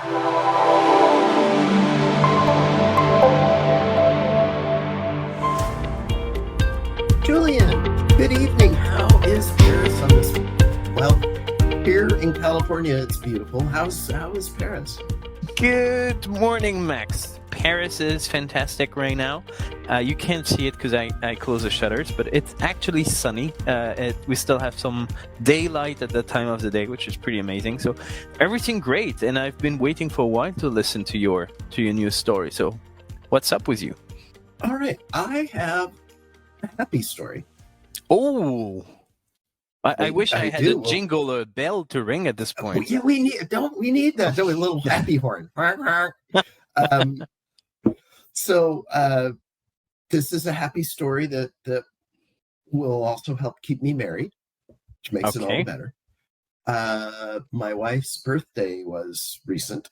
Julien, good evening. How is Paris on this? Well, here in California, it's beautiful. How is Paris? Good morning, Max. Paris is fantastic right now. You can't see it because I close the shutters, but it's actually sunny. We still have some daylight at that time of the day, which is pretty amazing. So everything great, and I've been waiting for a while to listen to your news story. So what's up with you? All right, I have a happy story. Oh, I wish I had do. a jingle or a bell to ring at this point. Yeah, we need that. Don't we? A little happy horn. So this is a happy story that will also help keep me married, which makes it all the better. My wife's birthday was recent,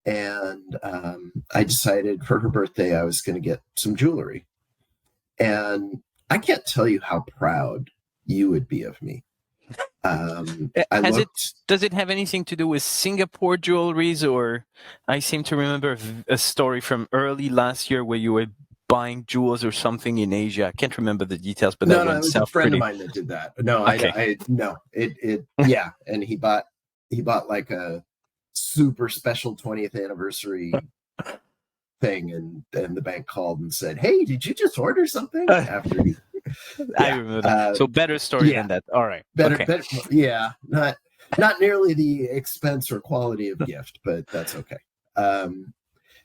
and I decided for her birthday I was going to get some jewelry. And I can't tell you how proud you would be of me. Does it have anything to do with Singapore jewelries, or I seem to remember a story from early last year where you were buying jewels or something in Asia? I can't remember the details, but no, it was a friend of mine that did that. No, okay. Yeah, and he bought like a super special 20th anniversary thing, and the bank called and said, "Hey, did you just order something?" After he, I remember that. So better story than that. All right, better. Yeah, not nearly the expense or quality of gift, but that's okay.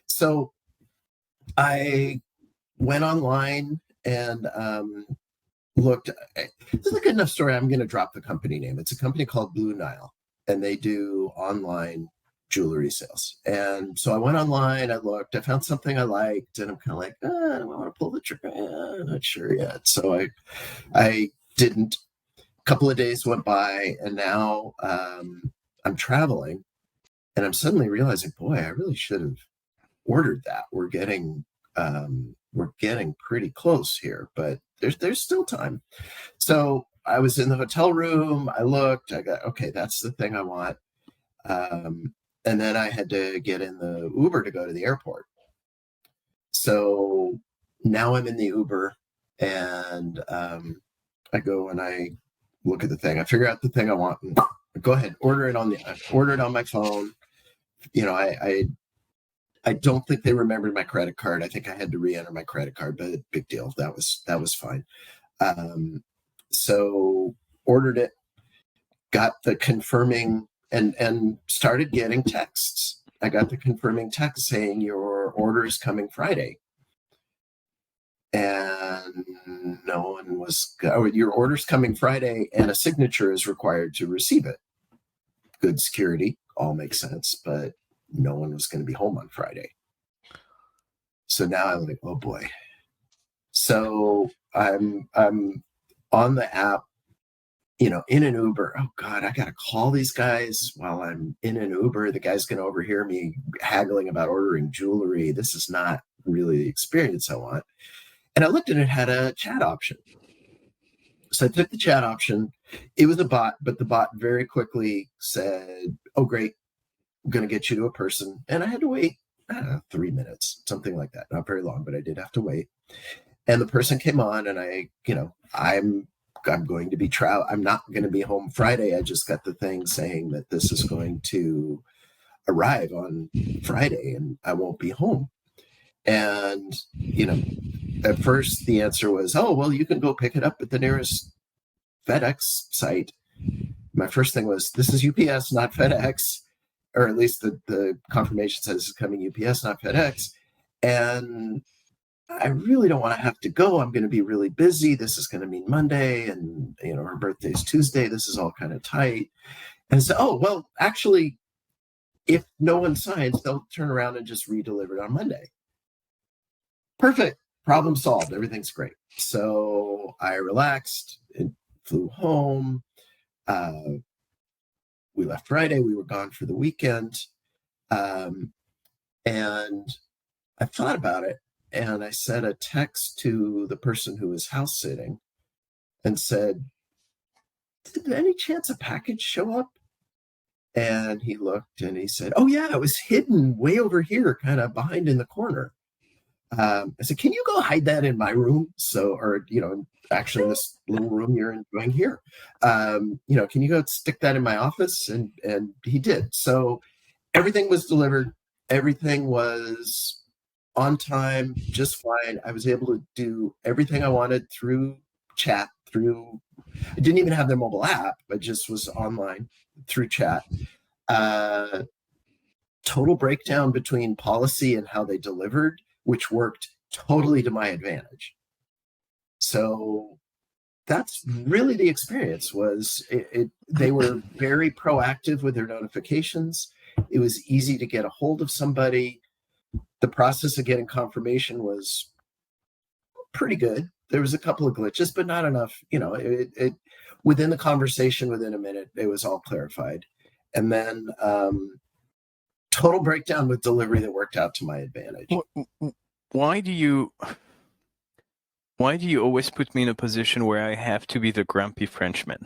So I went online and looked. This is a good enough story. I'm going to drop the company name. It's a company called Blue Nile, and they do online jewelry sales. And so I went online, I looked, I found something I liked, and I'm kind of like, I don't want to pull the trigger. I'm not sure yet. So I didn't. A couple of days went by, and now I'm traveling, and I'm suddenly realizing, boy, I really should have ordered that. We're getting pretty close here, but there's still time. So I was in the hotel room, I looked, I got, okay, that's the thing I want. And then I had to get in the Uber to go to the airport. So now I'm in the Uber, and I go and I look at the thing. I figure out the thing I want, and I go ahead, order it on my phone. You know, I don't think they remembered my credit card. I think I had to re-enter my credit card, but big deal. That was fine. So ordered it, got the confirming, and started getting texts. I got the confirming text saying your order is coming Friday. And no one was, your order's coming Friday and a signature is required to receive it. Good security, all makes sense, but no one was going to be home on Friday. So now I'm like, oh boy. So I'm on the app, you know, in an Uber. Oh God, I got to call these guys while I'm in an Uber. The guy's going to overhear me haggling about ordering jewelry. This is not really the experience I want. And I looked and it had a chat option. So I took the chat option. It was a bot, but the bot very quickly said, oh, great, I'm going to get you to a person. And I had to wait 3 minutes, something like that. Not very long, but I did have to wait. And the person came on, and I'm going to be I'm not going to be home Friday. I just got the thing saying that this is going to arrive on Friday and I won't be home. And, you know, at first the answer was, oh, well, you can go pick it up at the nearest FedEx site. My first thing was, this is UPS, not FedEx, or at least the confirmation says this is coming UPS, not FedEx. And I really don't want to have to go. I'm going to be really busy. This is going to mean Monday, and, you know, her birthday's Tuesday. This is all kind of tight. And so, oh, well, actually, if no one signs, they'll turn around and just re-deliver it on Monday. Perfect. Problem solved. Everything's great. So I relaxed and flew home. We left Friday. We were gone for the weekend. And I thought about it. And I sent a text to the person who was house sitting and said, did any chance a package show up? And he looked and he said, "Oh yeah, it was hidden way over here, kind of behind in the corner." I said, "Can you go hide that in my room?" Or actually in this little room you're enjoying here. Can you go stick that in my office? And he did. So everything was delivered. Everything was on time, just fine. I was able to do everything I wanted through chat. I didn't even have their mobile app. I just was online through chat. Total breakdown between policy and how they delivered, which worked totally to my advantage. So that's really the experience. They were very proactive with their notifications. It was easy to get a hold of somebody. The process of getting confirmation was pretty good. There was a couple of glitches, but not enough. Within the conversation, within a minute, it was all clarified. And then total breakdown with delivery that worked out to my advantage. Why do you always put me in a position where I have to be the grumpy Frenchman?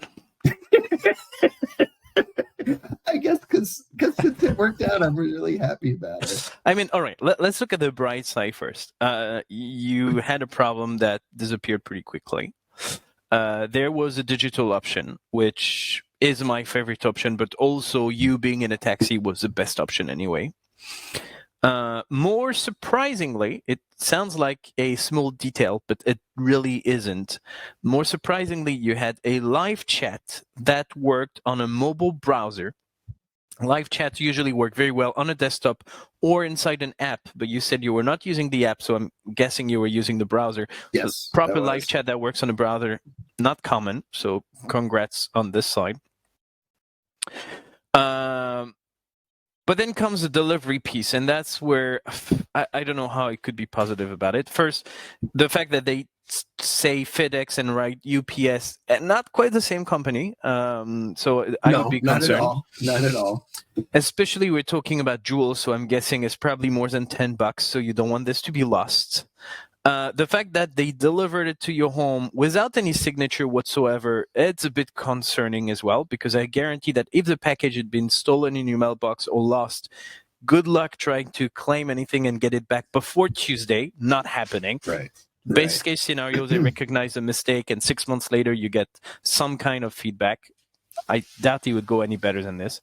I guess because since it worked out, I'm really happy about it. I mean, all right, let's look at the bright side first. You had a problem that disappeared pretty quickly. There was a digital option, which is my favorite option, but also you being in a taxi was the best option anyway. More surprisingly, it sounds like a small detail, but it really isn't. More surprisingly, you had a live chat that worked on a mobile browser. Live chats usually work very well on a desktop or inside an app, but you said you were not using the app, so I'm guessing you were using the browser. Yes. So proper live chat that works on a browser, not common, so congrats on this side. But then comes the delivery piece, and that's where I don't know how I could be positive about it. First, the fact that they say FedEx and write UPS, not quite the same company. So I would be concerned. Not at all. Especially we're talking about jewels, so I'm guessing it's probably more than $10. So you don't want this to be lost. The fact that they delivered it to your home without any signature whatsoever, it's a bit concerning as well, because I guarantee that if the package had been stolen in your mailbox or lost, good luck trying to claim anything and get it back before Tuesday. Not happening. Right. Best case scenario, they recognize a mistake, and 6 months later you get some kind of feedback. I doubt it would go any better than this.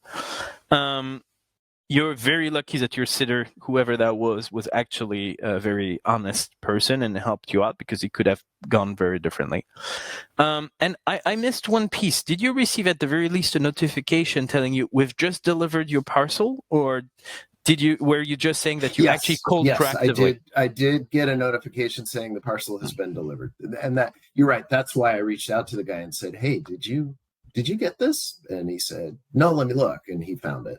You're very lucky that your sitter, whoever that was actually a very honest person and helped you out, because it could have gone very differently. And I missed one piece. Did you receive at the very least a notification telling you we've just delivered your parcel, or were you just saying that you actually called proactively? Yes, I did get a notification saying the parcel has been delivered. And that, you're right, that's why I reached out to the guy and said, "Hey, did you get this?" And he said, "No, let me look." And he found it.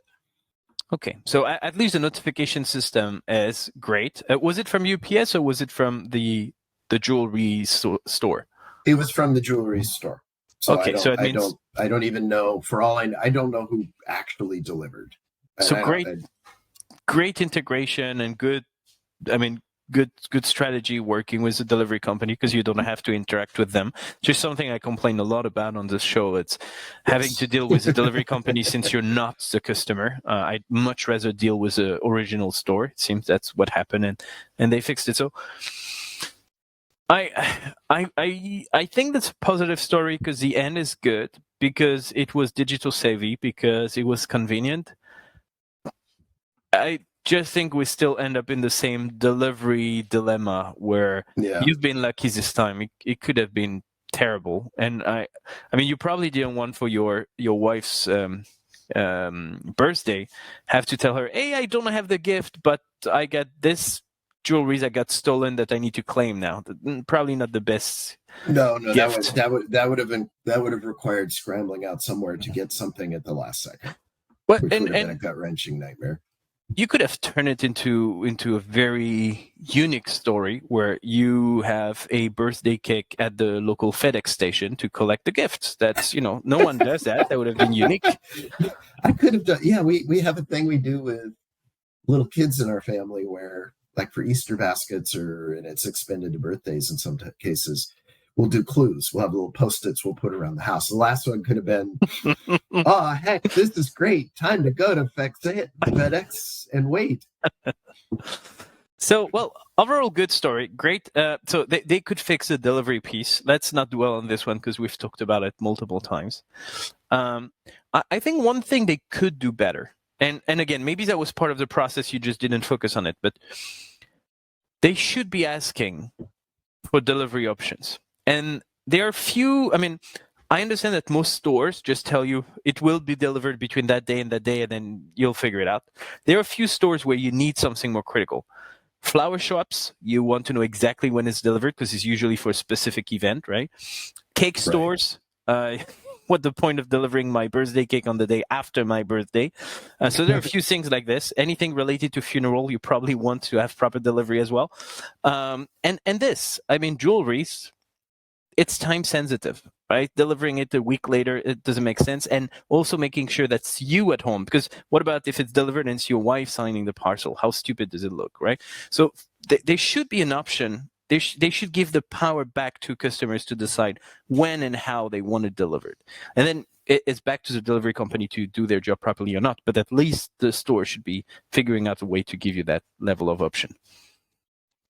Okay, so at least the notification system is great. Was it from UPS or was it from the jewelry store? It was from the jewelry store. So okay, so it means I don't even know. For all I don't know who actually delivered. So great integration and good. I mean, good strategy working with the delivery company, because you don't have to interact with them. Just something I complain a lot about on this show. It's having to deal with the delivery company since you're not the customer. I'd much rather deal with the original store. It seems that's what happened, and they fixed it. So I think that's a positive story, because the end is good, because it was digital savvy, because it was convenient. I just think we still end up in the same delivery dilemma where you've been lucky this time. It could have been terrible. And I mean, you probably didn't want for your wife's birthday have to tell her, "Hey, I don't have the gift, but I got this jewelry that got stolen that I need to claim now." Probably not the best. No, gift. that would have required scrambling out somewhere to get something at the last second. Which would have been a gut-wrenching nightmare. You could have turned it into a very unique story where you have a birthday cake at the local FedEx station to collect the gifts. That's, no one does that. That would have been unique. I could have done. Yeah, we have a thing we do with little kids in our family where, like for Easter baskets, and it's expended to birthdays in some cases, we'll do clues. We'll have little Post-its we'll put around the house. The last one could have been, oh, heck, this is great. Time to go to FedEx and wait. So, well, overall, good story. Great. So they could fix the delivery piece. Let's not dwell on this one because we've talked about it multiple times. I think one thing they could do better, and again, maybe that was part of the process, you just didn't focus on it, but they should be asking for delivery options. And there are few, I mean, I understand that most stores just tell you it will be delivered between that day, and then you'll figure it out. There are a few stores where you need something more critical. Flower shops, you want to know exactly when it's delivered because it's usually for a specific event, right? Cake stores, what the point of delivering my birthday cake on the day after my birthday? So there are a few things like this. Anything related to funeral, you probably want to have proper delivery as well. And this, I mean, jewelries, it's time sensitive, right? Delivering it a week later, it doesn't make sense. And also making sure that's you at home, because what about if it's delivered and it's your wife signing the parcel? How stupid does it look, right? So there should be an option. They should give the power back to customers to decide when and how they want it delivered. And then it's back to the delivery company to do their job properly or not. But at least the store should be figuring out a way to give you that level of option.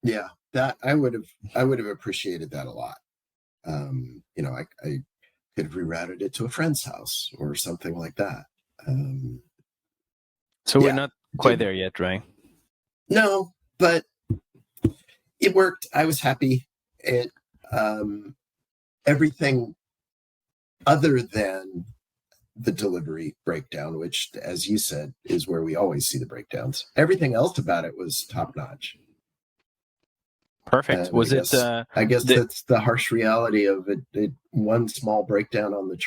Yeah, that I would have appreciated that a lot. I could have rerouted it to a friend's house or something like that. So we're not quite there yet, right? No, but it worked. I was happy. It everything other than the delivery breakdown, which, as you said, is where we always see the breakdowns. Everything else about it was top notch. Perfect. I guess that's the harsh reality of it. One small breakdown on the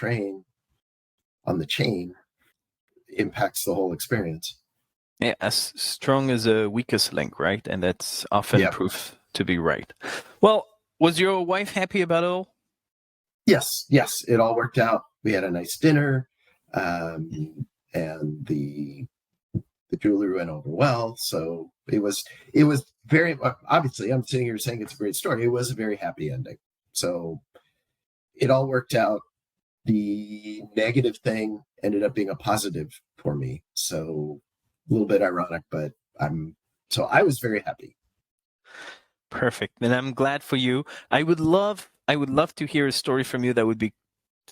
chain impacts the whole experience. Yeah, as strong as a weakest link, right? And that's often proof to be right. Well, was your wife happy about it all? Yes, it all worked out. We had a nice dinner, and the jewelry went over well. So it was very, obviously, I'm sitting here saying it's a great story. It was a very happy ending. So it all worked out. The negative thing ended up being a positive for me. So a little bit ironic, but I was very happy. Perfect. And I'm glad for you. I would love to hear a story from you that would be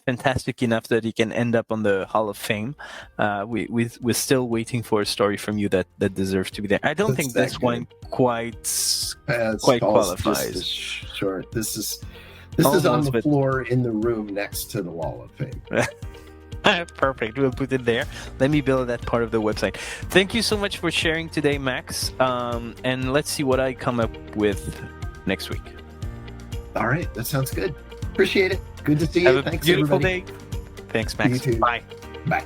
fantastic enough that he can end up on the Hall of Fame. We're still waiting for a story from you that deserves to be there. I don't think this one quite qualifies. Short. This is on the floor in the room next to the Wall of Fame. Perfect. We'll put it there. Let me build that part of the website. Thank you so much for sharing today, Max. And let's see what I come up with next week. All right. That sounds good. Appreciate it. Good to see you. Have a beautiful day. Thanks, Max. You too. Bye. Bye.